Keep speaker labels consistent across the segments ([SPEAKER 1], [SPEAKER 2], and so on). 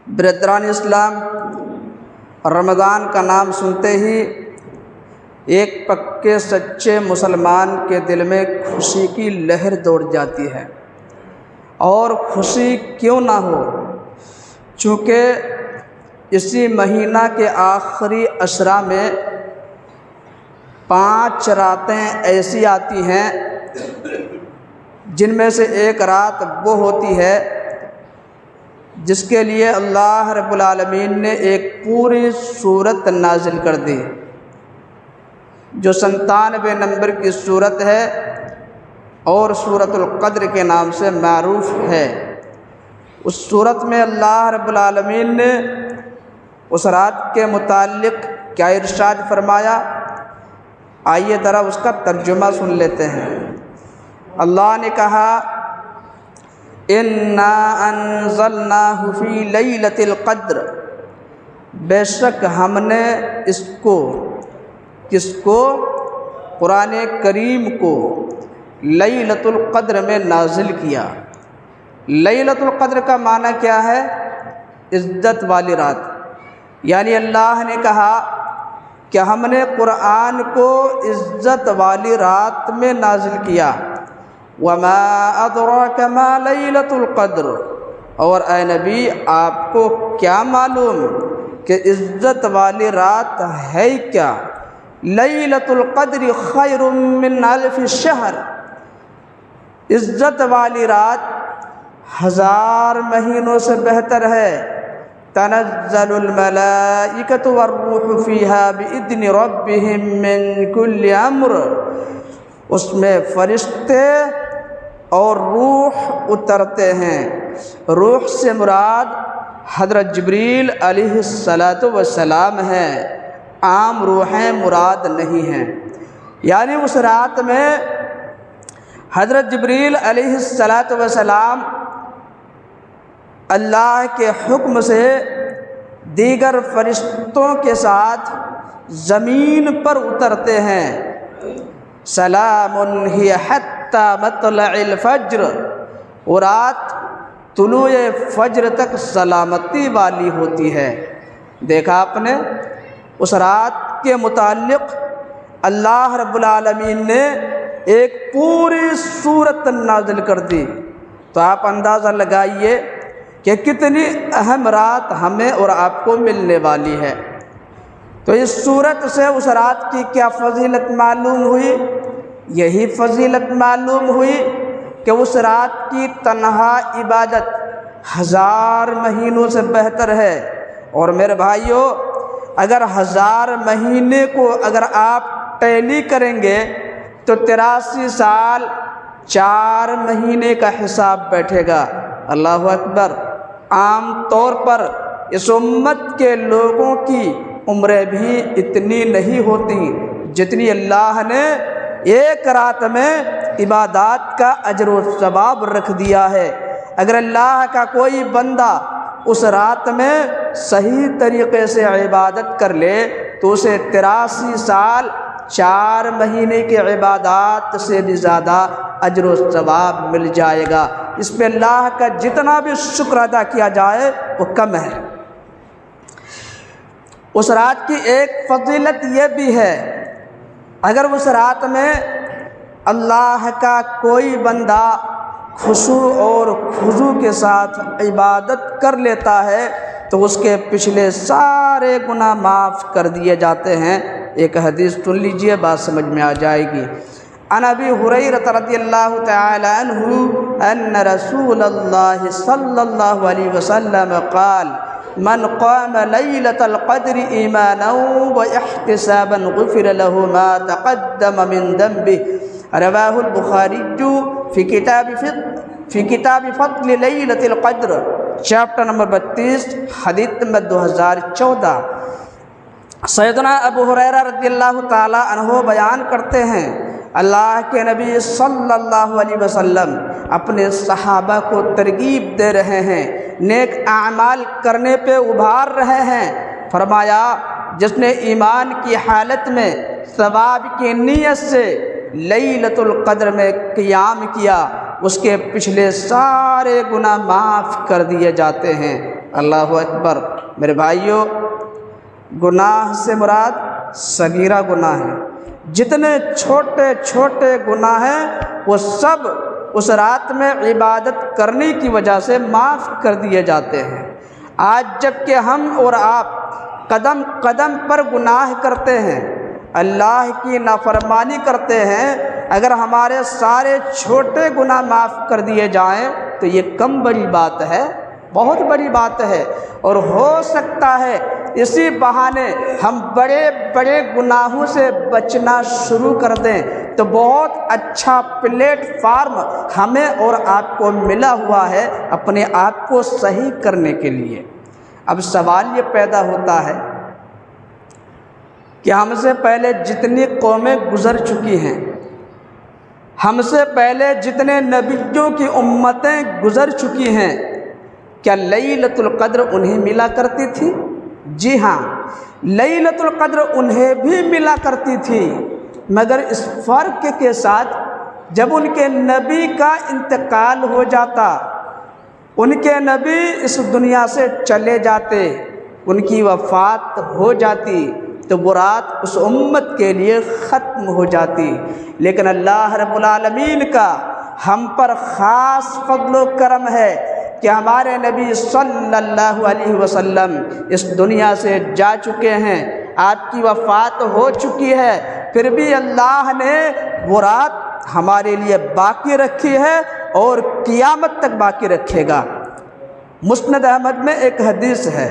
[SPEAKER 1] برادران اسلام، رمضان کا نام سنتے ہی ایک پکے سچے مسلمان کے دل میں خوشی کی لہر دوڑ جاتی ہے۔ اور خوشی کیوں نہ ہو، چونکہ اسی مہینہ کے آخری عشرہ میں 5 راتیں ایسی آتی ہیں جن میں سے ایک رات وہ ہوتی ہے جس کے لیے اللہ رب العالمین نے ایک پوری سورت نازل کر دی، جو 97 نمبر کی سورت ہے اور سورۃ القدر کے نام سے معروف ہے۔ اس سورت میں اللہ رب العالمین نے اس رات کے متعلق کیا ارشاد فرمایا، آئیے ذرا اس کا ترجمہ سن لیتے ہیں۔ اللہ نے کہا، اِنَّا أَنزَلْنَاهُ فِي لَيْلَةِ الْقَدْرِ، بے شک ہم نے اس کو، کس کو؟ قرآن کریم کو لیلۃ القدر میں نازل کیا۔ لیلۃ القدر کا معنی کیا ہے؟ عزت والی رات۔ یعنی اللہ نے کہا کہ ہم نے قرآن کو عزت والی رات میں نازل کیا۔ وَمَا أَدْرَاكَ مَا لَيْلَةُ الْقَدْرِ، اور اے نبی آپ کو کیا معلوم کہ عزت والی رات ہے کیا؟ لیلۃ القدر خیر من الف شہر، عزت والی رات 1000 مہینوں سے بہتر ہے۔ تنزل الملائکۃ والروح فیہا بإذن ربہم من کل امر، اس میں فرشتے اور روح اترتے ہیں۔ روح سے مراد حضرت جبریل علیہ السلام ہے، عام روحیں مراد نہیں ہیں۔ یعنی اس رات میں حضرت جبریل علیہ السلام اللہ کے حکم سے دیگر فرشتوں کے ساتھ زمین پر اترتے ہیں۔ سلام ہی حتی مطلع الفجر، وہ رات طلوع فجر تک سلامتی والی ہوتی ہے۔ دیکھا آپ نے، اس رات کے متعلق اللہ رب العالمین نے ایک پوری سورت نازل کر دی، تو آپ اندازہ لگائیے کہ کتنی اہم رات ہمیں اور آپ کو ملنے والی ہے۔ تو اس سورت سے اس رات کی کیا فضیلت معلوم ہوئی؟ یہی فضیلت معلوم ہوئی کہ اس رات کی تنہا عبادت 1000 مہینوں سے بہتر ہے۔ اور میرے بھائیو، اگر 1000 مہینے کو اگر آپ ٹیلی کریں گے تو 83 سال 4 مہینے کا حساب بیٹھے گا۔ اللہ اکبر۔ عام طور پر اس امت کے لوگوں کی عمریں بھی اتنی نہیں ہوتی جتنی اللہ نے ایک رات میں عبادات کا اجر و ثواب رکھ دیا ہے۔ اگر اللہ کا کوئی بندہ اس رات میں صحیح طریقے سے عبادت کر لے تو اسے 83 سال 4 مہینے کی عبادات سے بھی زیادہ اجر و ثواب مل جائے گا۔ اس پہ اللہ کا جتنا بھی شکر ادا کیا جائے وہ کم ہے۔ اس رات کی ایک فضیلت یہ بھی ہے، اگر اس رات میں اللہ کا کوئی بندہ خشوع اور خضوع کے ساتھ عبادت کر لیتا ہے تو اس کے پچھلے سارے گناہ معاف کر دیے جاتے ہیں۔ ایک حدیث سن لیجئے، بات سمجھ میں آ جائے گی۔ عن ابی ہریرہ رضی اللہ تعالی عنہ ان رسول اللہ صلی اللہ علیہ وسلم قال من قام لیلۃ القدر ایمانا واحتسابا غفر له ما تقدم من ذنبه، رواہ البخاری فی کتاب فضل لیلۃ القدر، چیپٹر نمبر 32، حدیث نمبر 2014۔ سیدنا ابو ہریرہ رضی اللہ تعالی عنہ بیان کرتے ہیں، اللہ کے نبی صلی اللہ علیہ وسلم اپنے صحابہ کو ترغیب دے رہے ہیں، نیک اعمال کرنے پہ ابھار رہے ہیں۔ فرمایا، جس نے ایمان کی حالت میں ثواب کی نیت سے لیلۃ القدر میں قیام کیا، اس کے پچھلے سارے گناہ معاف کر دیے جاتے ہیں۔ اللہ اکبر۔ میرے بھائیوں، گناہ سے مراد صغیرہ گناہ ہے۔ جتنے چھوٹے چھوٹے گناہ ہیں وہ سب اس رات میں عبادت کرنے کی وجہ سے معاف کر دیے جاتے ہیں۔ آج جب کہ ہم اور آپ قدم قدم پر گناہ کرتے ہیں، اللہ کی نافرمانی کرتے ہیں، اگر ہمارے سارے چھوٹے گناہ معاف کر دیے جائیں تو یہ کم بڑی بات ہے، بہت بڑی بات ہے۔ اور ہو سکتا ہے اسی بہانے ہم بڑے بڑے گناہوں سے بچنا شروع کر دیں تو بہت اچھا پلیٹ فارم ہمیں اور آپ کو ملا ہوا ہے اپنے آپ کو صحیح کرنے کے لیے۔ اب سوال یہ پیدا ہوتا ہے کہ ہم سے پہلے جتنی قومیں گزر چکی ہیں، ہم سے پہلے جتنے نبیوں کی امتیں گزر چکی ہیں، کیا لیلۃ القدر انہیں ملا کرتی تھی؟ جی ہاں، لیلۃ القدر انہیں بھی ملا کرتی تھی، مگر اس فرق کے ساتھ جب ان کے نبی کا انتقال ہو جاتا، ان کے نبی اس دنیا سے چلے جاتے، ان کی وفات ہو جاتی تو وہ رات اس امت کے لیے ختم ہو جاتی۔ لیکن اللہ رب العالمین کا ہم پر خاص فضل و کرم ہے کہ ہمارے نبی صلی اللہ علیہ وسلم اس دنیا سے جا چکے ہیں، آپ کی وفات ہو چکی ہے، پھر بھی اللہ نے وہ رات ہمارے لیے باقی رکھی ہے اور قیامت تک باقی رکھے گا۔ مسند احمد میں ایک حدیث ہے،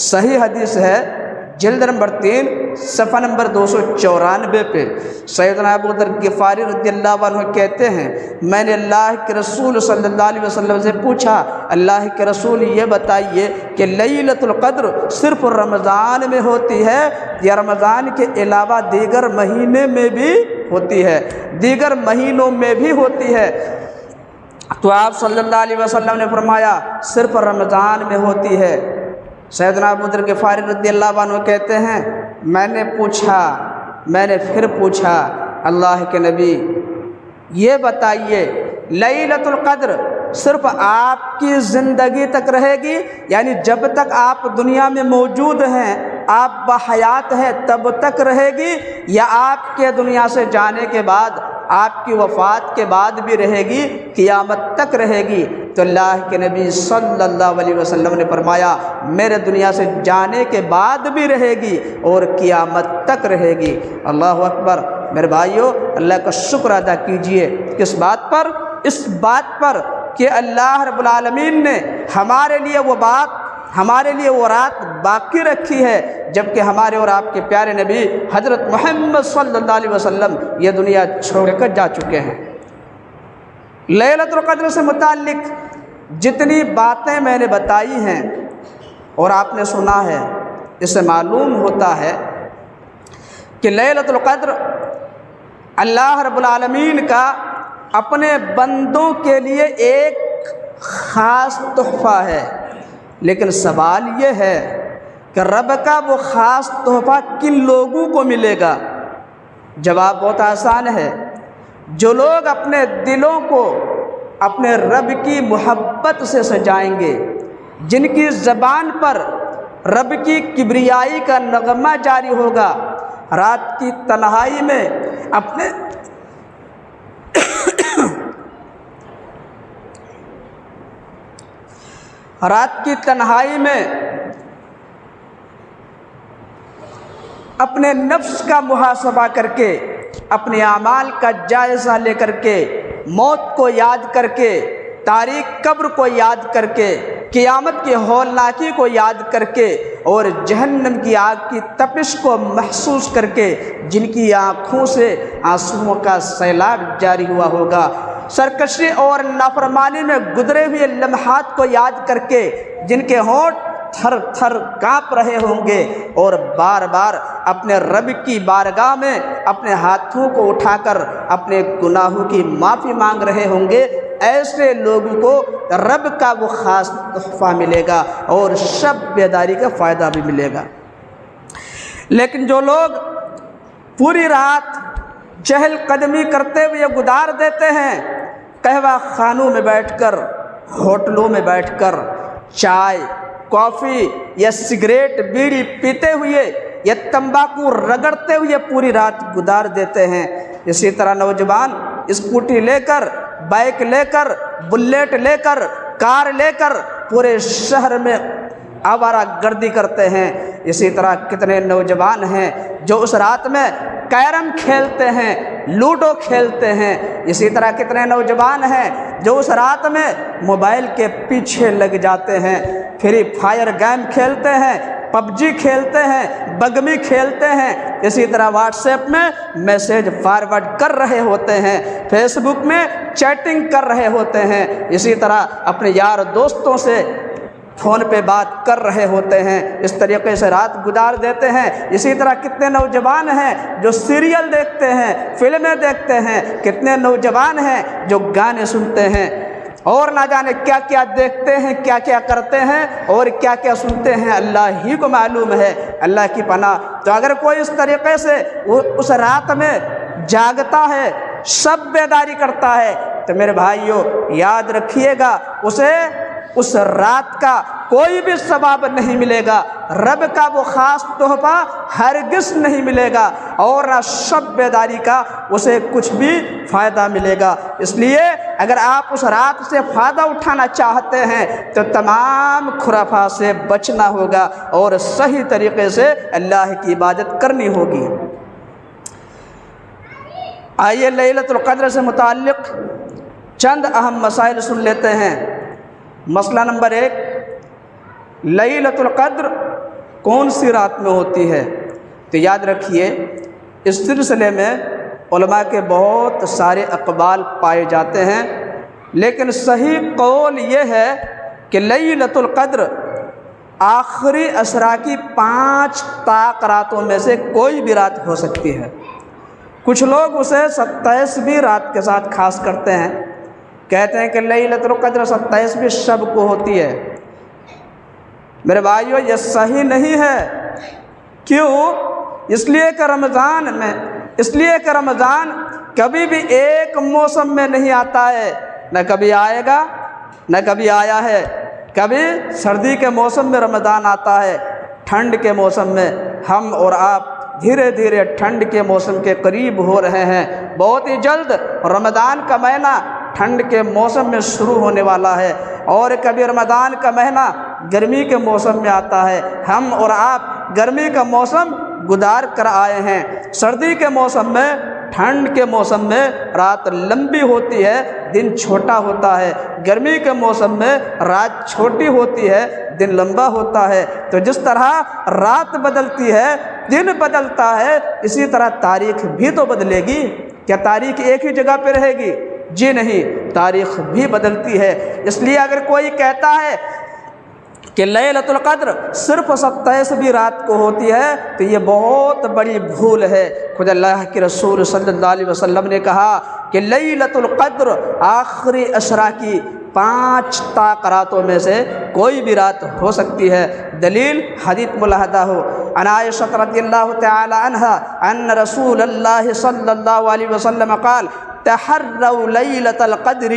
[SPEAKER 1] صحیح حدیث ہے، جلد نمبر 3 صفحہ نمبر 294 پہ سیدنا ابو ذر غفاری رضی اللہ عنہ کہتے ہیں، میں نے اللہ کے رسول صلی اللہ علیہ وسلم سے پوچھا، اللہ کے رسول یہ بتائیے کہ لیلۃ القدر صرف رمضان میں ہوتی ہے یا رمضان کے علاوہ دیگر مہینے میں بھی ہوتی ہے؟ دیگر مہینوں میں بھی ہوتی ہے؟ تو آپ صلی اللہ علیہ وسلم نے فرمایا صرف رمضان میں ہوتی ہے۔ سیدنا ابو ذر غفاری رضی اللہ عنہ کہتے ہیں، میں نے پھر پوچھا اللہ کے نبی یہ بتائیے لیلۃ القدر صرف آپ کی زندگی تک رہے گی، یعنی جب تک آپ دنیا میں موجود ہیں، آپ بحیات ہیں تب تک رہے گی، یا آپ کے دنیا سے جانے کے بعد، آپ کی وفات کے بعد بھی رہے گی، قیامت تک رہے گی؟ تو اللہ کے نبی صلی اللہ علیہ وسلم نے فرمایا میرے دنیا سے جانے کے بعد بھی رہے گی اور قیامت تک رہے گی۔ اللہ اکبر۔ میرے بھائیوں، اللہ کا شکر ادا کیجئے کس بات پر؟ اس بات پر کہ اللہ رب العالمین نے ہمارے لیے وہ رات باقی رکھی ہے، جبکہ ہمارے اور آپ کے پیارے نبی حضرت محمد صلی اللہ علیہ وسلم یہ دنیا چھوڑ کر جا چکے ہیں۔ لیلۃ القدر سے متعلق جتنی باتیں میں نے بتائی ہیں اور آپ نے سنا ہے، اس سے معلوم ہوتا ہے کہ لیلۃ القدر اللہ رب العالمین کا اپنے بندوں کے لیے ایک خاص تحفہ ہے۔ لیکن سوال یہ ہے کہ رب کا وہ خاص تحفہ کن لوگوں کو ملے گا؟ جواب بہت آسان ہے، جو لوگ اپنے دلوں کو اپنے رب کی محبت سے سجائیں گے، جن کی زبان پر رب کی کبریائی کا نغمہ جاری ہوگا، رات کی تنہائی میں اپنے نفس کا محاسبہ کر کے، اپنے اعمال کا جائزہ لے کر کے، موت کو یاد کر کے، تاریخ قبر کو یاد کر کے، قیامت کی ہولناکی کو یاد کر کے، اور جہنم کی آگ کی تپش کو محسوس کر کے، جن کی آنکھوں سے آنسوؤں کا سیلاب جاری ہوا ہوگا، سرکشی اور نافرمانی میں گزرے ہوئے لمحات کو یاد کر کے، جن کے ہونٹ تھر تھر کانپ رہے ہوں گے اور بار بار اپنے رب کی بارگاہ میں اپنے ہاتھوں کو اٹھا کر اپنے گناہوں کی معافی مانگ رہے ہوں گے، ایسے لوگوں کو رب کا وہ خاص تحفہ ملے گا اور شب بیداری کا فائدہ بھی ملے گا۔ لیکن جو لوگ پوری رات چہل قدمی کرتے ہوئے گزار دیتے ہیں، قہوہ خانوں میں بیٹھ کر، ہوٹلوں میں بیٹھ کر چائے کافی یا سگریٹ بیڑی پیتے ہوئے یا تمباکو رگڑتے ہوئے پوری رات گزار دیتے ہیں۔ اسی طرح نوجوان اسکوٹی لے کر، بائک لے کر، بلیٹ لے کر، کار لے کر پورے شہر میں آوارہ گردی کرتے ہیں۔ اسی طرح کتنے نوجوان ہیں جو اس رات میں کیرم کھیلتے ہیں، لوڈو کھیلتے ہیں۔ اسی طرح کتنے نوجوان ہیں جو اس رات میں موبائل کے پیچھے لگ جاتے ہیں، فری فائر گیم کھیلتے ہیں، پب جی کھیلتے ہیں، بگمی کھیلتے ہیں۔ اسی طرح واٹس ایپ میں میسیج فارورڈ کر رہے ہوتے ہیں، فیس بک میں چیٹنگ کر رہے ہوتے ہیں، اسی طرح اپنے یار دوستوں سے فون پہ بات کر رہے ہوتے ہیں۔ اس طریقے سے رات گزار دیتے ہیں۔ اسی طرح کتنے نوجوان ہیں جو سیریل دیکھتے ہیں، فلمیں دیکھتے ہیں، کتنے نوجوان ہیں جو گانے سنتے ہیں، اور نہ جانے کیا کیا دیکھتے ہیں، کیا کیا کرتے ہیں اور کیا کیا سنتے ہیں، اللہ ہی کو معلوم ہے، اللہ کی پناہ۔ تو اگر کوئی اس طریقے سے اس رات میں جاگتا ہے، شب بیداری کرتا ہے، تو میرے بھائیوں یاد رکھیے گا اسے اس رات کا کوئی بھی ثواب نہیں ملے گا، رب کا وہ خاص تحفہ ہرگز نہیں ملے گا، اور نہ شب بیداری کا اسے کچھ بھی فائدہ ملے گا۔ اس لیے اگر آپ اس رات سے فائدہ اٹھانا چاہتے ہیں تو تمام خرافات سے بچنا ہوگا اور صحیح طریقے سے اللہ کی عبادت کرنی ہوگی۔ آئیے لیلۃ القدر سے متعلق چند اہم مسائل سن لیتے ہیں۔ مسئلہ نمبر 1، لیلۃ القدر کون سی رات میں ہوتی ہے؟ تو یاد رکھیے اس سلسلے میں علماء کے بہت سارے اقوال پائے جاتے ہیں، لیکن صحیح قول یہ ہے کہ لیلۃ القدر آخری عشرہ کی 5 طاق راتوں میں سے کوئی بھی رات ہو سکتی ہے۔ کچھ لوگ اسے 27ویں رات کے ساتھ خاص کرتے ہیں، کہتے ہیں کہ لیلۃ القدر 27ویں شب کو ہوتی ہے۔ میرے بھائیو یہ صحیح نہیں ہے۔ کیوں؟ اس لیے کہ رمضان کبھی بھی ایک موسم میں نہیں آتا ہے، نہ کبھی آئے گا نہ کبھی آیا ہے۔ کبھی سردی کے موسم میں رمضان آتا ہے، ٹھنڈ کے موسم میں ہم اور آپ دھیرے دھیرے ٹھنڈ کے موسم کے قریب ہو رہے ہیں۔ بہت ہی جلد رمضان کا مہینہ ٹھنڈ کے موسم میں شروع ہونے والا ہے، اور کبھی رمضان کا مہینہ گرمی کے موسم میں آتا ہے۔ ہم اور آپ گرمی کا موسم گزار کر آئے ہیں۔ سردی کے موسم میں، ٹھنڈ کے موسم میں رات لمبی ہوتی ہے، دن چھوٹا ہوتا ہے۔ گرمی کے موسم میں رات چھوٹی ہوتی ہے، دن لمبا ہوتا ہے۔ تو جس طرح رات بدلتی ہے، دن بدلتا ہے، اسی طرح تاریخ بھی تو بدلے گی۔ کیا تاریخ ایک ہی جگہ پہ رہے گی؟ جی نہیں، تاریخ بھی بدلتی ہے۔ اس لیے اگر کوئی کہتا ہے کہ لیلۃ القدر صرف 27ویں رات کو ہوتی ہے تو یہ بہت بڑی بھول ہے۔ خود اللہ کے رسول صلی اللہ علیہ وسلم نے کہا کہ لیلۃ القدر آخری عشرہ کی 5 طاق راتوں میں سے کوئی بھی رات ہو سکتی ہے۔ دلیل حدیث ملاحظہ ہو، عن عائشہ رضی اللہ تعالی عنہا ان رسول اللہ صلی اللہ علیہ وسلم قال تحروا لیلۃ القدر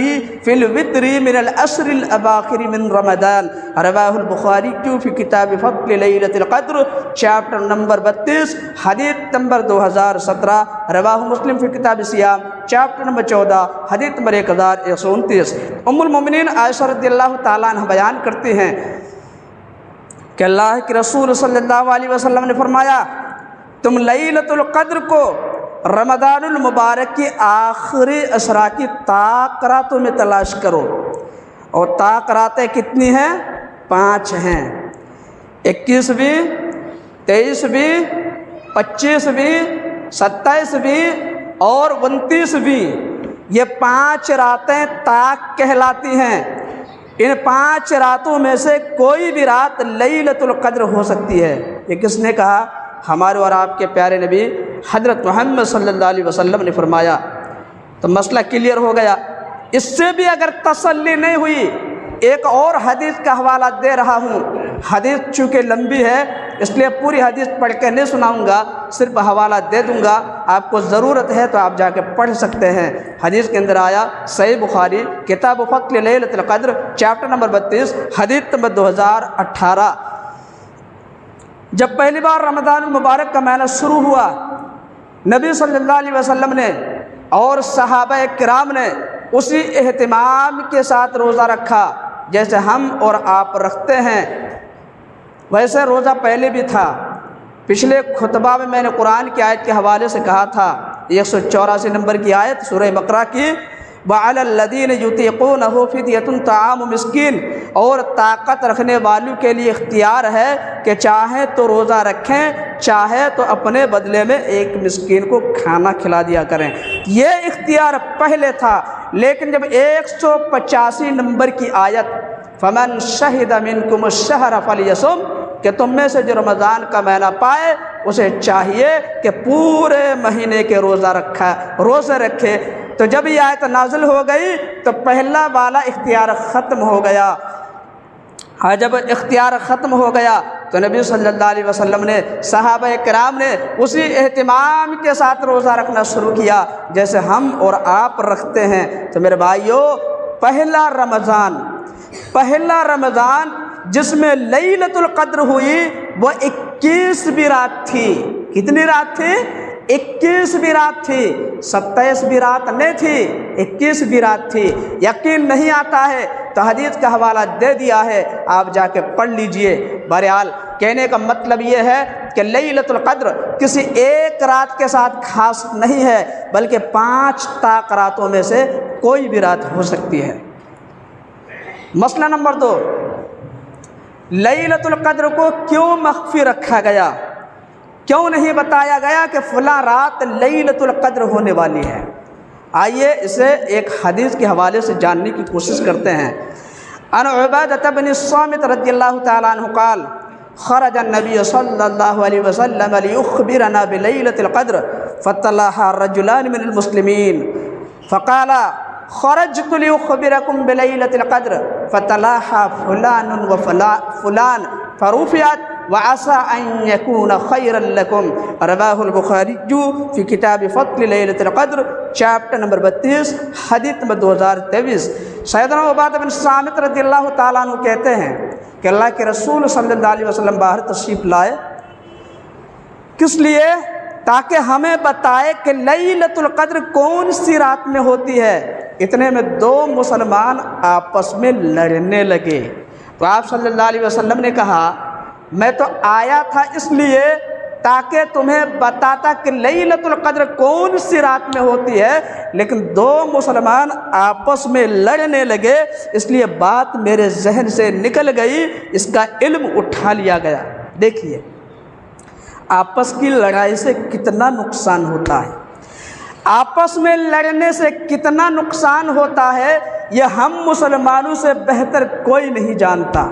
[SPEAKER 1] فی الوتر من العشر الاواخر من رمضان، رواہ البخاری فی کتاب فضل لیلۃ القدر چیپٹر نمبر 32 حدیث نمبر 2017، رواہ مسلم فی کتاب صیام چیپٹر نمبر 14 حدیث نمبر 1129۔ ام المومنین عائشہ رضی اللہ تعالیٰ عنہ بیان کرتی ہیں کہ اللہ کے رسول صلی اللہ علیہ وسلم نے فرمایا تم لیلۃ القدر کو رمضان المبارک کی آخری عشرہ کی طاق راتوں میں تلاش کرو، اور طاق راتیں کتنی ہیں؟ 5 ہیں، 21ویں، 23ویں، 25ویں، 27ویں اور 29ویں۔ یہ 5 راتیں طاق کہلاتی ہیں۔ ان 5 راتوں میں سے کوئی بھی رات لیلۃ القدر ہو سکتی ہے۔ یہ کس نے کہا؟ ہمارے اور آپ کے پیارے نبی حضرت محمد صلی اللہ علیہ وسلم نے فرمایا۔ تو مسئلہ کلیئر ہو گیا۔ اس سے بھی اگر تسلی نہیں ہوئی، ایک اور حدیث کا حوالہ دے رہا ہوں۔ حدیث چونکہ لمبی ہے اس لیے پوری حدیث پڑھ کے نہیں سناؤں گا، صرف حوالہ دے دوں گا، آپ کو ضرورت ہے تو آپ جا کے پڑھ سکتے ہیں۔ حدیث کے اندر آیا صحیح بخاری کتاب فضل لیلۃ القدر چیپٹر نمبر 32 حدیث نمبر 2018۔ جب پہلی بار رمضان المبارک کا مہینہ شروع ہوا، نبی صلی اللہ علیہ وسلم نے اور صحابہ کرام نے اسی اہتمام کے ساتھ روزہ رکھا جیسے ہم اور آپ رکھتے ہیں۔ ویسے روزہ پہلے بھی تھا، پچھلے خطبہ میں نے قرآن کی آیت کے حوالے سے کہا تھا، 184 نمبر کی آیت سورہ بقرہ کی، وَعَلَى الَّذِينَ يُطِيقُونَهُ فِدْيَةٌ طَعَامُ مِسْكِينٍ، اور طاقت رکھنے والوں کے لیے اختیار ہے کہ چاہے تو روزہ رکھیں، چاہے تو اپنے بدلے میں ایک مسکین کو کھانا کھلا دیا کریں۔ یہ اختیار پہلے تھا، لیکن جب 185 نمبر کی آیت فَمَنْ شَهِدَ مِنْكُمُ الشَّهْرَ فَلْيَصُمْ، کہ تم میں سے جو رمضان کا مہینہ پائے اسے چاہیے کہ پورے مہینے کے روزے رکھے۔ تو جب یہ آیت نازل ہو گئی تو پہلا والا اختیار ختم ہو گیا۔ ہاں، جب اختیار ختم ہو گیا تو نبی صلی اللہ علیہ وسلم نے، صحابہ کرام نے اسی اہتمام کے ساتھ روزہ رکھنا شروع کیا جیسے ہم اور آپ رکھتے ہیں۔ تو میرے بھائیو، پہلا رمضان جس میں لیلۃ القدر ہوئی وہ 21ویں رات تھی۔ کتنی رات تھی؟ 21ویں رات تھی، 27ویں رات نہیں تھی، 21ویں رات تھی۔ یقین نہیں آتا ہے تو حدیث کا حوالہ دے دیا ہے، آپ جا کے پڑھ لیجئے۔ بہرحال کہنے کا مطلب یہ ہے کہ لیلۃ القدر کسی ایک رات کے ساتھ خاص نہیں ہے، بلکہ 5 طاق راتوں میں سے کوئی بھی رات ہو سکتی ہے۔ مسئلہ نمبر 2، لیلۃ القدر کو کیوں مخفی رکھا گیا؟ کیوں نہیں بتایا گیا کہ فلاں رات لیلۃ القدر ہونے والی ہے؟ آئیے اسے ایک حدیث کے حوالے سے جاننے کی کوشش کرتے ہیں۔ عن عبادۃ بن الصامت رضی اللہ تعالیٰ عنہ قال خرج النبی صلی اللہ علیہ وسلم لیخبرنا بلیلۃ القدر فطلعها رجلان من المسلمین فقال خرجت لیخبرکم بلیلۃ القدر فطلعها فلان وفلان فرفعت وعسى ان يكون خيرا لكم، رواه البخاری فی کتاب فضل لیلۃ القدر چیپٹر نمبر 32 حدیث نمبر 2023۔ سیدنا عبادہ بن صامت رضی اللہ تعالیٰ عنہ کہتے ہیں کہ اللہ کے رسول صلی اللہ علیہ وسلم باہر تشریف لائے، کس لیے؟ تاکہ ہمیں بتائے کہ لیلۃ القدر کون سی رات میں ہوتی ہے۔ اتنے میں 2 مسلمان آپس میں لڑنے لگے تو آپ صلی اللہ علیہ وسلم نے کہا، میں تو آیا تھا اس لیے تاکہ تمہیں بتاتا کہ لیلۃ القدر کون سی رات میں ہوتی ہے، لیکن 2 مسلمان آپس میں لڑنے لگے، اس لیے بات میرے ذہن سے نکل گئی، اس کا علم اٹھا لیا گیا۔ دیکھیے آپس کی لڑائی سے کتنا نقصان ہوتا ہے، آپس میں لڑنے سے کتنا نقصان ہوتا ہے، یہ ہم مسلمانوں سے بہتر کوئی نہیں جانتا۔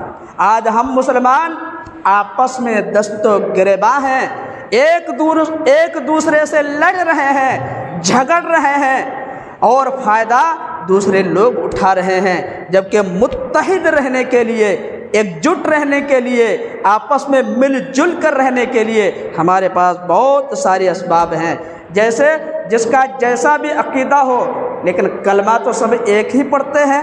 [SPEAKER 1] آج ہم مسلمان آپس میں دست و گریباں ہیں، ایک دوسرے سے لڑ رہے ہیں، جھگڑ رہے ہیں اور فائدہ دوسرے لوگ اٹھا رہے ہیں، جبکہ متحد رہنے کے لیے، ایک جٹ رہنے کے لیے، آپس میں مل جل کر رہنے کے لیے ہمارے پاس بہت سارے اسباب ہیں۔ جیسے جس کا جیسا بھی عقیدہ ہو، لیکن کلمہ تو سب ایک ہی پڑھتے ہیں،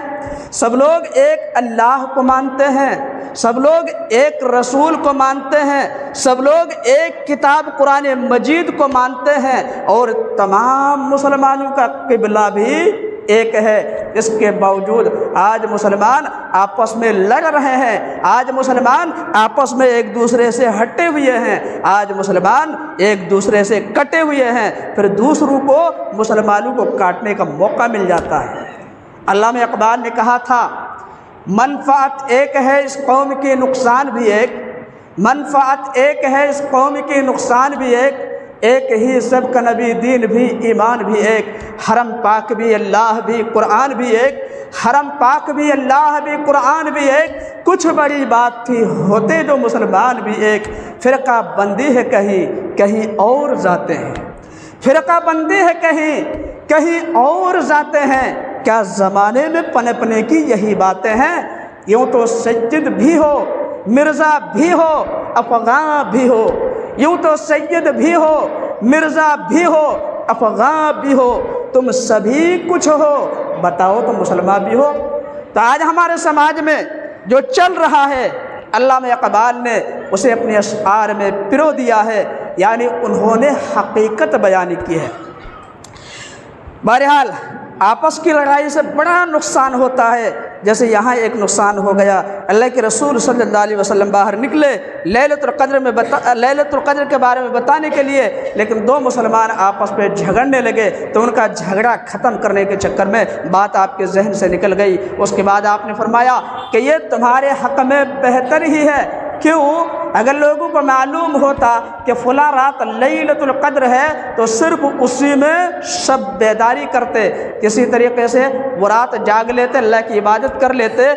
[SPEAKER 1] سب لوگ ایک اللہ کو مانتے ہیں، سب لوگ ایک رسول کو مانتے ہیں، سب لوگ ایک کتاب قرآن مجید کو مانتے ہیں، اور تمام مسلمانوں کا قبلہ بھی ایک ہے۔ اس کے باوجود آج مسلمان آپس میں لڑ رہے ہیں، آج مسلمان آپس میں ایک دوسرے سے ہٹے ہوئے ہیں، آج مسلمان ایک دوسرے سے کٹے ہوئے ہیں، پھر دوسروں کو، مسلمانوں کو کاٹنے کا موقع مل جاتا ہے۔ علامہ اقبال نے کہا تھا، منفعت ایک ہے اس قوم کی، نقصان بھی ایک، منفعت ایک ہے اس قوم کی، نقصان بھی ایک ہی سب کا نبی، دین بھی ایمان بھی ایک، حرم پاک بھی اللہ بھی قرآن بھی ایک، حرم پاک بھی اللہ بھی قرآن بھی ایک، کچھ بڑی بات تھی ہوتے جو مسلمان بھی ایک، فرقہ بندی ہے کہیں اور ذاتے ہیں، فرقہ بندی ہے کہیں اور ذاتے ہیں، کیا زمانے میں پنپنے کی یہی باتیں ہیں؟ یوں تو سجد بھی ہو مرزا بھی ہو افغاں بھی ہو، یوں تو سید بھی ہو مرزا بھی ہو افغاں بھی ہو، تم سبھی کچھ ہو بتاؤ تو مسلمان بھی ہو۔ تو آج ہمارے سماج میں جو چل رہا ہے، علامہ اقبال نے اسے اپنے اشعار میں پرو دیا ہے، یعنی انہوں نے حقیقت بیان کی ہے۔ بہرحال آپس کی لڑائی سے بڑا نقصان ہوتا ہے، جیسے یہاں ایک نقصان ہو گیا۔ اللہ کے رسول صلی اللہ علیہ وسلم باہر نکلے لیلۃ القدر کے بارے میں بتانے کے لیے، لیکن دو مسلمان آپس میں جھگڑنے لگے تو ان کا جھگڑا ختم کرنے کے چکر میں بات آپ کے ذہن سے نکل گئی۔ اس کے بعد آپ نے فرمایا کہ یہ تمہارے حق میں بہتر ہی ہے۔ کیوں؟ اگر لوگوں کو معلوم ہوتا کہ فلاں رات لیلۃ القدر ہے تو صرف اسی میں شب بیداری کرتے، کسی طریقے سے وہ رات جاگ لیتے، اللہ کی عبادت کر لیتے،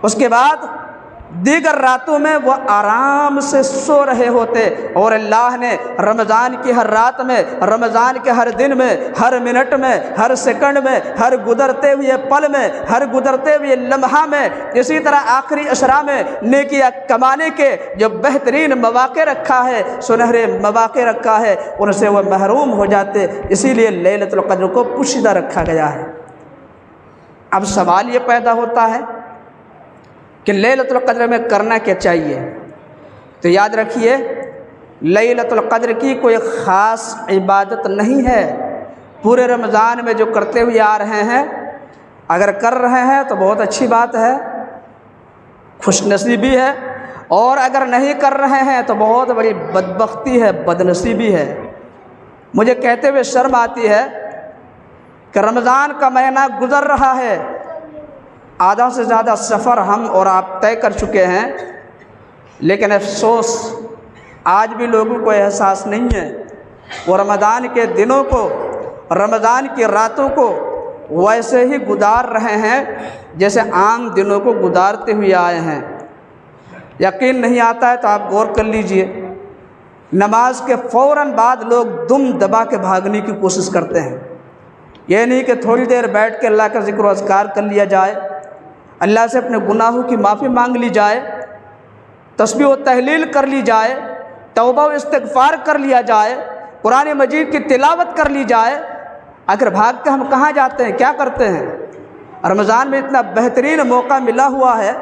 [SPEAKER 1] اس کے بعد دیگر راتوں میں وہ آرام سے سو رہے ہوتے۔ اور اللہ نے رمضان کی ہر رات میں، رمضان کے ہر دن میں، ہر منٹ میں، ہر سیکنڈ میں، ہر گزرتے ہوئے پل میں، ہر گزرتے ہوئے لمحہ میں، اسی طرح آخری عشرہ میں نیکیاں کمانے کے جو بہترین مواقع رکھا ہے، سنہرے مواقع رکھا ہے، ان سے وہ محروم ہو جاتے۔ اسی لیے لیلۃ القدر کو پوشیدہ رکھا گیا ہے۔ اب سوال یہ پیدا ہوتا ہے کہ لیلۃ القدر میں کرنا کیا چاہیے؟ تو یاد رکھیے، لیلۃ القدر کی کوئی خاص عبادت نہیں ہے۔ پورے رمضان میں جو کرتے ہوئے آ رہے ہیں، اگر کر رہے ہیں تو بہت اچھی بات ہے، خوش نصیبی ہے، اور اگر نہیں کر رہے ہیں تو بہت بڑی بدبختی ہے، بدنصیبی ہے۔ مجھے کہتے ہوئے شرم آتی ہے کہ رمضان کا مہینہ گزر رہا ہے، آدھا سے زیادہ سفر ہم اور آپ طے کر چکے ہیں، لیکن افسوس آج بھی لوگوں کو احساس نہیں ہے۔ وہ رمضان کے دنوں کو، رمضان کی راتوں کو ویسے ہی گزار رہے ہیں جیسے عام دنوں کو گزارتے ہوئے آئے ہیں۔ یقین نہیں آتا ہے تو آپ غور کر لیجئے، نماز کے فوراً بعد لوگ دم دبا کے بھاگنے کی کوشش کرتے ہیں۔ یہ نہیں کہ تھوڑی دیر بیٹھ کے اللہ کا ذکر و اذکار کر لیا جائے، اللہ سے اپنے گناہوں کی معافی مانگ لی جائے، تسبیح و تحلیل کر لی جائے، توبہ و استغفار کر لیا جائے، قرآن مجید کی تلاوت کر لی جائے۔ اگر بھاگ کے ہم کہاں جاتے ہیں، کیا کرتے ہیں؟ رمضان میں اتنا بہترین موقع ملا ہوا ہے،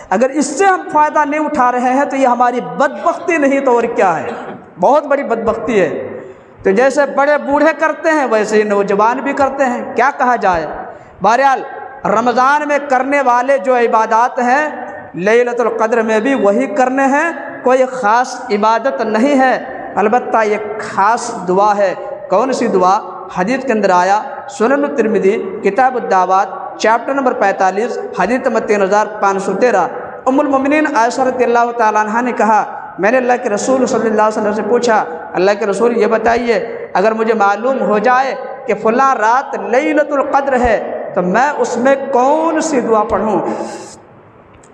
[SPEAKER 1] اگر اس سے ہم فائدہ نہیں اٹھا رہے ہیں تو یہ ہماری بدبختی نہیں تو اور کیا ہے، بہت بڑی بدبختی ہے۔ تو جیسے بڑے بوڑھے کرتے ہیں ویسے ہی نوجوان بھی کرتے ہیں، کیا کہا جائے۔ بہرحال رمضان میں کرنے والے جو عبادات ہیں، لیلۃ القدر میں بھی وہی کرنے ہیں، کوئی خاص عبادت نہیں ہے۔ البتہ ایک خاص دعا ہے۔ کون سی دعا؟ حدیث کے اندر آیا، سنن الترمذی کتاب الدعوات چیپٹر نمبر 45 حدیث نمبر 3513۔ ام المؤمنین عائشہ رضی اللہ تعالیٰ عنہ نے کہا، میں نے اللہ کے رسول صلی اللہ علیہ وسلم سے پوچھا، اللہ کے رسول یہ بتائیے اگر مجھے معلوم ہو جائے کہ فلاں رات لیلۃ القدر ہے تو میں اس میں کون سی دعا پڑھوں؟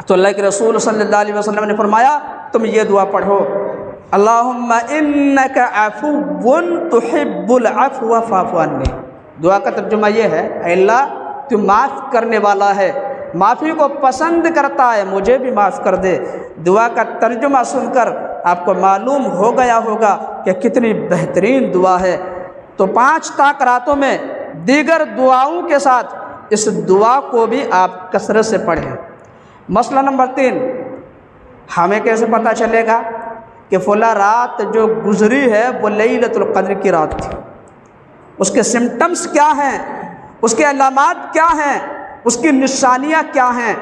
[SPEAKER 1] تو اللہ کے رسول صلی اللہ علیہ وسلم نے فرمایا تم یہ دعا پڑھو، اللہم انک عفو تحب العفو فاعف عنی۔ دعا کا ترجمہ یہ ہے، اے اللہ تو معاف کرنے والا ہے، معافی کو پسند کرتا ہے، مجھے بھی معاف کر دے۔ دعا کا ترجمہ سن کر آپ کو معلوم ہو گیا ہوگا کہ کتنی بہترین دعا ہے۔ تو 5 طاق راتوں میں دیگر دعاؤں کے ساتھ اس دعا کو بھی آپ کثرت سے پڑھیں۔ مسئلہ نمبر 3، ہمیں کیسے پتہ چلے گا کہ فلاں رات جو گزری ہے وہ لیلۃ القدر کی رات تھی؟ اس کے سمٹمز کیا ہیں، اس کے علامات کیا ہیں، اس کی نشانیاں کیا ہیں؟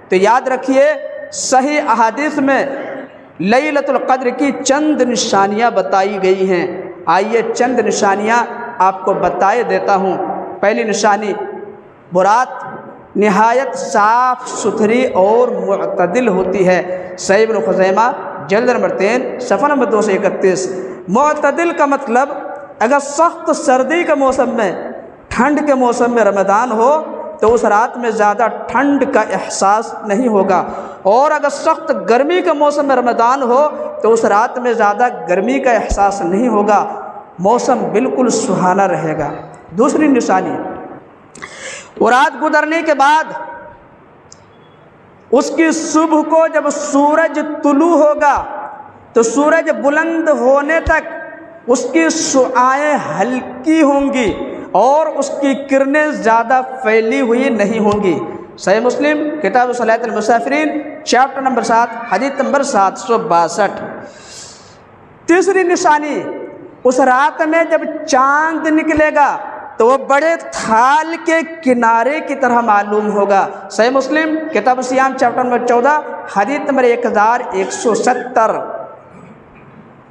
[SPEAKER 1] تو یاد رکھیے، صحیح احادیث میں لیلۃ القدر کی چند نشانیاں بتائی گئی ہیں۔ آئیے چند نشانیاں آپ کو بتائے دیتا ہوں۔ پہلی نشانی، وہ رات نہایت صاف ستھری اور معتدل ہوتی ہے۔ صحیح ابن خزیمہ جلد نمبر 3 صفحہ نمبر 231۔ معتدل کا مطلب اگر سخت سردی کے موسم میں، ٹھنڈ کے موسم میں رمضان ہو تو اس رات میں زیادہ ٹھنڈ کا احساس نہیں ہوگا، اور اگر سخت گرمی کے موسم میں رمضان ہو تو اس رات میں زیادہ گرمی کا احساس نہیں ہوگا، موسم بالکل سہانا رہے گا۔ دوسری نشانی، وہ رات گزرنے کے بعد اس کی صبح کو جب سورج طلوع ہوگا تو سورج بلند ہونے تک اس کی شعاعیں ہلکی ہوں گی اور اس کی کرنیں زیادہ پھیلی ہوئی نہیں ہوں گی۔ صحیح مسلم کتاب صلاۃ المسافرین چیپٹر نمبر 7 حدیث نمبر 762۔ تیسری نشانی، اس رات میں جب چاند نکلے گا تو وہ بڑے تھال کے کنارے کی طرح معلوم ہوگا۔ صحیح مسلم کتاب الصیام چیپٹر نمبر 14 حدیث نمبر 1170۔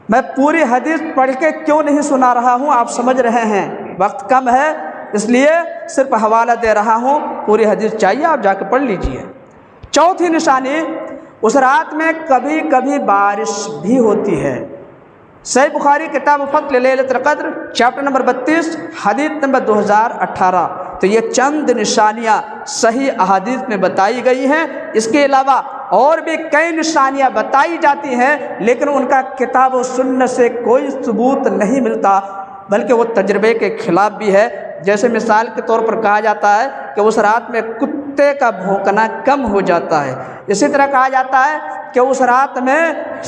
[SPEAKER 1] میں پوری حدیث پڑھ کے کیوں نہیں سنا رہا ہوں، آپ سمجھ رہے ہیں وقت کم ہے اس لیے صرف حوالہ دے رہا ہوں، پوری حدیث چاہیے آپ جا کے پڑھ لیجئے۔ چوتھی نشانی، اس رات میں کبھی کبھی بارش بھی ہوتی ہے۔ صحیح بخاری کتاب فضل لیلۃ القدر چیپٹر نمبر 32 حدیث نمبر 2018۔ تو یہ چند نشانیاں صحیح احادیث میں بتائی گئی ہیں۔ اس کے علاوہ اور بھی کئی نشانیاں بتائی جاتی ہیں لیکن ان کا کتاب و سنت سے کوئی ثبوت نہیں ملتا، بلکہ وہ تجربے کے خلاف بھی ہے۔ جیسے مثال کے طور پر کہا جاتا ہے کہ اس رات میں کتے کا بھونکنا کم ہو جاتا ہے۔ اسی طرح کہا جاتا ہے کہ اس رات میں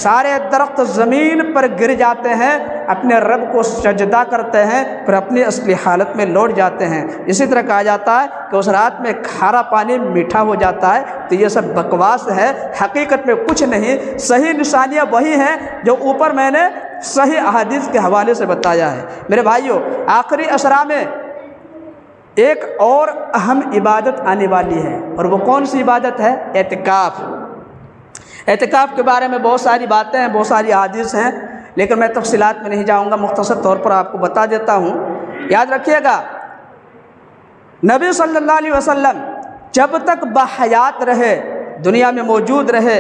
[SPEAKER 1] سارے درخت زمین پر گر جاتے ہیں، اپنے رب کو سجدہ کرتے ہیں، پھر اپنی اصلی حالت میں لوٹ جاتے ہیں۔ اسی طرح کہا جاتا ہے کہ اس رات میں کھارا پانی میٹھا ہو جاتا ہے۔ تو یہ سب بکواس ہے، حقیقت میں کچھ نہیں۔ صحیح نشانیاں وہی ہیں جو اوپر میں نے صحیح احادیث کے حوالے سے بتایا ہے۔ میرے بھائیوں، آخری عشرہ میں ایک اور اہم عبادت آنے والی ہے، اور وہ کون سی عبادت ہے؟ اعتکاف۔ اعتکاف کے بارے میں بہت ساری باتیں ہیں، بہت ساری احادیث ہیں، لیکن میں تفصیلات میں نہیں جاؤں گا، مختصر طور پر آپ کو بتا دیتا ہوں۔ یاد رکھیے گا، نبی صلی اللہ علیہ وسلم جب تک بحیات رہے، دنیا میں موجود رہے،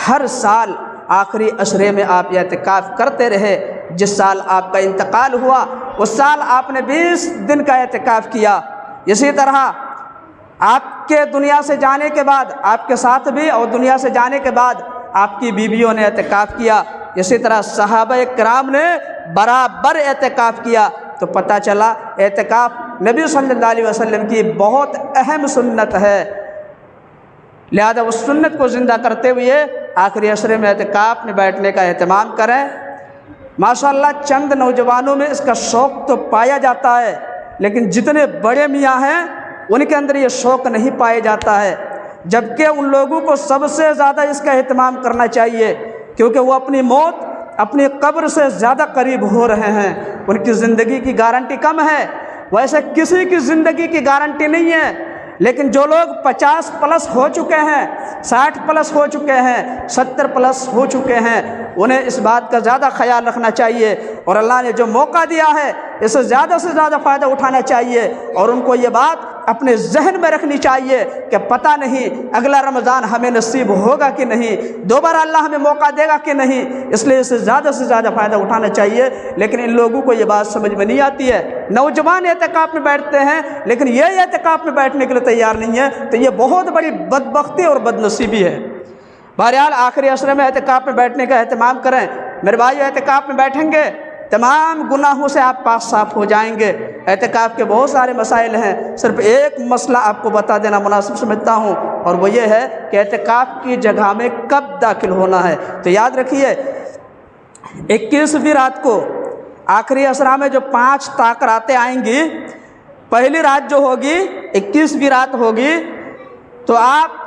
[SPEAKER 1] ہر سال آخری عشرے میں آپ اعتکاف کرتے رہے۔ جس سال آپ کا انتقال ہوا اس سال آپ نے 20 دن کا اعتکاف کیا۔ اسی طرح آپ کے دنیا سے جانے کے بعد آپ کے ساتھ بھی، اور دنیا سے جانے کے بعد آپ کی بیویوں نے اعتکاف کیا۔ اسی طرح صحابہ کرام نے برابر اعتکاف کیا۔ تو پتہ چلا اعتکاف نبی صلی اللہ علیہ وسلم کی بہت اہم سنت ہے، لہذا اس سنت کو زندہ کرتے ہوئے آخری عشرے میں اعتکاف میں بیٹھنے کا اہتمام کریں۔ ماشاءاللہ چند نوجوانوں میں اس کا شوق تو پایا جاتا ہے، لیکن جتنے بڑے میاں ہیں ان کے اندر یہ شوق نہیں پایا جاتا ہے، جبکہ ان لوگوں کو سب سے زیادہ اس کا اہتمام کرنا چاہیے، کیونکہ وہ اپنی موت اپنی قبر سے زیادہ قریب ہو رہے ہیں۔ ان کی زندگی کی گارنٹی کم ہے، ویسے کسی کی زندگی کی گارنٹی نہیں ہے، لیکن جو لوگ 50 پلس ہو چکے ہیں، 60 پلس ہو چکے ہیں، 70 پلس ہو چکے ہیں، انہیں اس بات کا زیادہ خیال رکھنا چاہیے، اور اللہ نے جو موقع دیا ہے اس سے زیادہ فائدہ اٹھانا چاہیے، اور ان کو یہ بات اپنے ذہن میں رکھنی چاہیے کہ پتہ نہیں اگلا رمضان ہمیں نصیب ہوگا کہ نہیں، دوبارہ اللہ ہمیں موقع دے گا کہ نہیں، اس لیے اس سے زیادہ فائدہ اٹھانا چاہیے۔ لیکن ان لوگوں کو یہ بات سمجھ میں نہیں آتی ہے۔ نوجوان اعتکاف میں بیٹھتے ہیں لیکن یہ اعتکاف میں بیٹھنے کے لیے تیار نہیں ہے، تو یہ بہت بڑی بدبختی اور بدنصیبی ہے۔ بہرحال آخری عشرے میں اعتکاف میں بیٹھنے کا اہتمام کریں۔ میرے بھائی اعتکاف میں بیٹھیں گے تمام گناہوں سے آپ پاک صاف ہو جائیں گے۔ اعتکاف کے بہت سارے مسائل ہیں، صرف ایک مسئلہ آپ کو بتا دینا مناسب سمجھتا ہوں، اور وہ یہ ہے کہ اعتکاف کی جگہ میں کب داخل ہونا ہے۔ تو یاد رکھیے 21ویں رات کو آخری عشرہ میں جو 5 طاق راتیں آئیں گی، پہلی رات جو ہوگی 21ویں رات ہوگی، تو آپ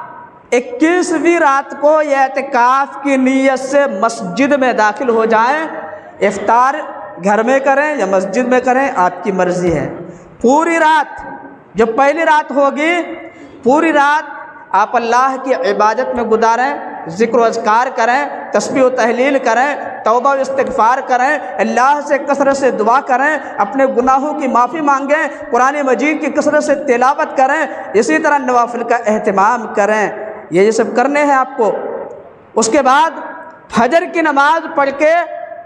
[SPEAKER 1] 21ویں رات کو یہ اعتکاف کی نیت سے مسجد میں داخل ہو جائیں۔ افطار گھر میں کریں یا مسجد میں کریں، آپ کی مرضی ہے۔ پوری رات جو پہلی رات ہوگی، پوری رات آپ اللہ کی عبادت میں گزاریں، ذکر و اذکار کریں، تسبیح و تحلیل کریں، توبہ و استغفار کریں، اللہ سے کثرت سے دعا کریں، اپنے گناہوں کی معافی مانگیں، قرآن مجید کی کثرت سے تلاوت کریں، اسی طرح نوافل کا اہتمام کریں۔ یہ سب کرنے ہیں آپ کو۔ اس کے بعد فجر کی نماز پڑھ کے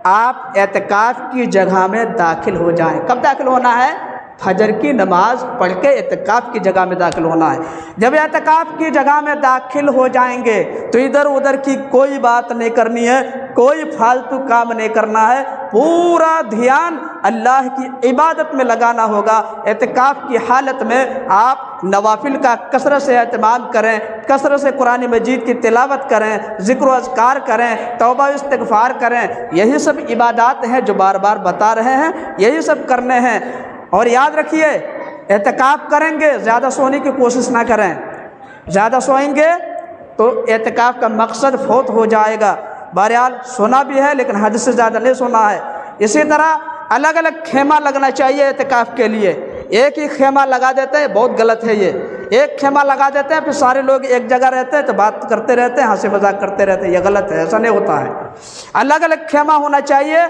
[SPEAKER 1] آپ اعتکاف کی جگہ میں داخل ہو جائیں۔ کب داخل ہونا ہے؟ فجر کی نماز پڑھ کے اعتکاف کی جگہ میں داخل ہونا ہے۔ جب اعتکاف کی جگہ میں داخل ہو جائیں گے تو ادھر ادھر کی کوئی بات نہیں کرنی ہے، کوئی فالتو کام نہیں کرنا ہے، پورا دھیان اللہ کی عبادت میں لگانا ہوگا۔ اعتکاف کی حالت میں آپ نوافل کا کثرت سے اہتمام کریں، کثرت سے قرآن مجید کی تلاوت کریں، ذکر و اذکار کریں، توبہ و استغفار کریں۔ یہی سب عبادات ہیں جو بار بار بتا رہے ہیں، یہی سب کرنے ہیں۔ اور یاد رکھیے، اعتکاف کریں گے زیادہ سونے کی کوشش نہ کریں، زیادہ سوئیں گے تو اعتکاف کا مقصد فوت ہو جائے گا۔ بہرحال سونا بھی ہے لیکن حد سے زیادہ نہیں سونا ہے۔ اسی طرح الگ الگ خیمہ لگنا چاہیے اعتکاف کے لیے۔ ایک ہی خیمہ لگا دیتے ہیں، بہت غلط ہے یہ۔ ایک خیمہ لگا دیتے ہیں پھر سارے لوگ ایک جگہ رہتے ہیں تو بات کرتے رہتے ہیں، ہنسی مذاق کرتے رہتے ہیں، یہ غلط ہے، ایسا نہیں ہوتا ہے۔ الگ الگ خیمہ ہونا چاہیے۔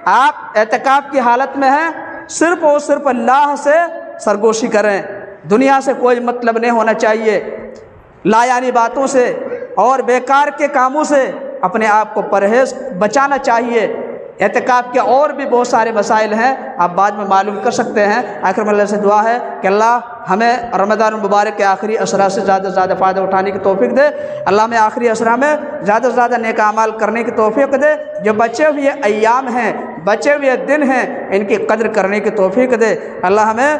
[SPEAKER 1] آپ اعتکاف کی حالت میں ہیں، صرف اور صرف اللہ سے سرگوشی کریں، دنیا سے کوئی مطلب نہیں ہونا چاہیے۔ لایانی باتوں سے اور بیکار کے کاموں سے اپنے آپ کو پرہیز بچانا چاہیے۔ اعتکاف کے اور بھی بہت سارے مسائل ہیں، آپ بعد میں معلوم کر سکتے ہیں۔ آخر میں اللہ سے دعا ہے کہ اللہ ہمیں رمضان المبارک کے آخری عشرہ سے زیادہ سے زیادہ فائدہ اٹھانے کی توفیق دے۔ اللہ ہمیں آخری عشرہ میں زیادہ سے زیادہ نیک اعمال کرنے کی توفیق دے۔ جو بچے ہوئے ایام ہیں، بچے ہوئے دن ہیں، ان کی قدر کرنے کی توفیق دے۔ اللہ ہمیں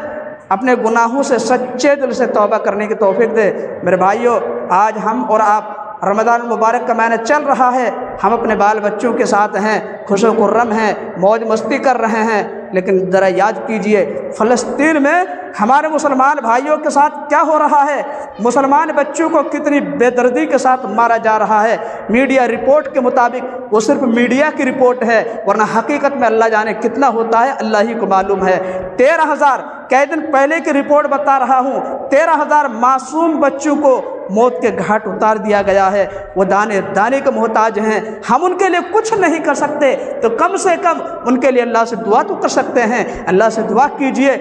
[SPEAKER 1] اپنے گناہوں سے سچے دل سے توبہ کرنے کی توفیق دے۔ میرے بھائیوں، آج ہم اور آپ رمضان المبارک کا مہینہ چل رہا ہے، ہم اپنے بال بچوں کے ساتھ ہیں، خوش و خرم ہیں، موج مستی کر رہے ہیں، لیکن ذرا یاد کیجئے فلسطین میں ہمارے مسلمان بھائیوں کے ساتھ کیا ہو رہا ہے، مسلمان بچوں کو کتنی بے دردی کے ساتھ مارا جا رہا ہے۔ میڈیا رپورٹ کے مطابق، وہ صرف میڈیا کی رپورٹ ہے، ورنہ حقیقت میں اللہ جانے کتنا ہوتا ہے، اللہ ہی کو معلوم ہے۔ 13,000 کئی دن پہلے کی رپورٹ بتا رہا ہوں، 13,000 معصوم بچوں کو موت کے گھاٹ اتار دیا گیا ہے۔ وہ دانے دانے کے محتاج ہیں، ہم ان کے لیے کچھ نہیں کر سکتے تو کم سے کم ان کے لیے اللہ سے دعا تو کر سکتے ہیں۔ اللہ سے دعا کیجئے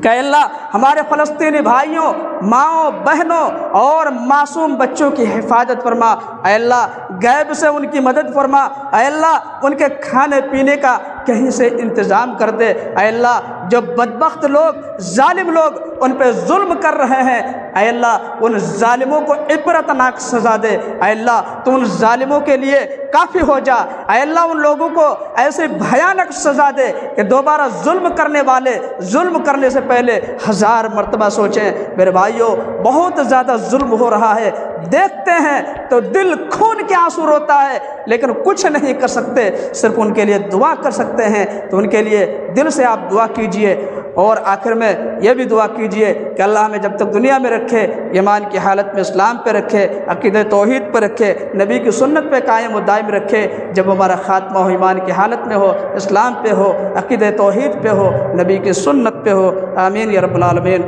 [SPEAKER 1] کہ اللہ ہمارے فلسطینی بھائیوں، ماؤں، بہنوں اور معصوم بچوں کی حفاظت فرما۔ اے اللہ غیب سے ان کی مدد فرما۔ اے اللہ ان کے کھانے پینے کا کہیں سے انتظام کر دے۔ اے اللہ جو بدبخت لوگ، ظالم لوگ ان پہ ظلم کر رہے ہیں، اے اللہ ان ظالموں کو عبرتناک سزا دے۔ اے اللہ تو ان ظالموں کے لیے کافی ہو جا۔ اے اللہ ان لوگوں کو ایسے بھیانک سزا دے کہ دوبارہ ظلم کرنے والے ظلم کرنے سے پہلے 1000 مرتبہ سوچیں۔ میرے بھائیوں، بہت زیادہ ظلم ہو رہا ہے، دیکھتے ہیں تو دل خون کے آنسو روتا ہے، لیکن کچھ نہیں کر سکتے، صرف ان کے لیے دعا کر سکتے ہیں۔ تو ان کے لیے دل سے آپ دعا کیجئے، اور آخر میں یہ بھی دعا کیجئے کہ اللہ ہمیں جب تک دنیا میں رکھے، ایمان کی حالت میں اسلام پہ رکھے، عقیدہ توحید پہ رکھے، نبی کی سنت پہ قائم و دائم رکھے۔ جب ہمارا خاتمہ ہو، ایمان کی حالت میں ہو، اسلام پہ ہو، عقیدہ توحید پہ ہو، نبی کی سنت پہ ہو۔ آمین یا رب العالمین۔